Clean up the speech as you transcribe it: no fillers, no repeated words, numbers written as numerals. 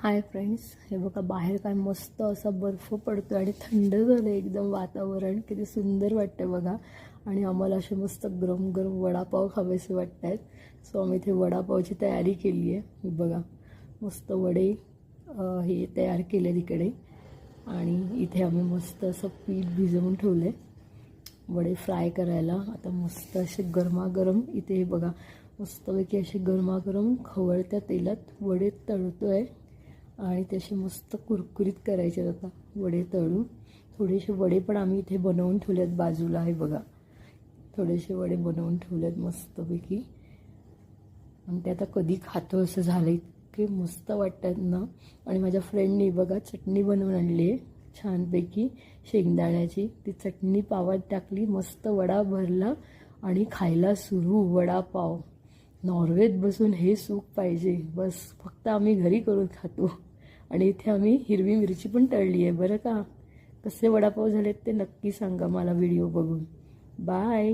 Hi friends, हे बघा बाहेर काय मस्त असा बर्फ पडतो आणि थंड झालं एकदम वातावरण. किती सुंदर वाटतं बघा. आणि आम्हाला असे मस्त गरम गरम वडापाव खावेसे वाटत आहेत. सो आम्ही इथे वडापावची तयारी केली आहे. हे बघा मस्त वडे हे तयार केले तिकडे. आणि इथे आम्ही मस्त असं पीठ भिजवून ठेवले वडे फ्राय करायला. आता मस्त असे गरमागरम इथे हे बघा मस्तपैकी असे गरमागरम खवळत्या तेलात वडे तळतोय. आणि त्याचे मस्त कुरकुरीत करायचे. आता वडे तळून थोडेसे वडे पण आम्ही इथे बनवून ठेवलेत बाजूला. आहे बघा थोडेसे वडे बनवून ठेवलेत मस्तपैकी. आणि ते आता कधी खातो असं झालं, इतके मस्त वाटतात ना. आणि माझ्या फ्रेंडनी बघा चटणी बनवून आणली आहे छानपैकी शेंगदाण्याची. ती चटणी पावात टाकली, मस्त वडा भरला आणि खायला सुरू. वडापाव नॉर्वेज बसून हे सुख पाहिजे बस. फक्त आम्ही घरी करून खातो. आणि इथे आम्ही हिरवी मिरची पण तळली आहे बरं का. कसे वडापाव झालेत ते नक्की सांगा मला व्हिडिओ बघून. बाय.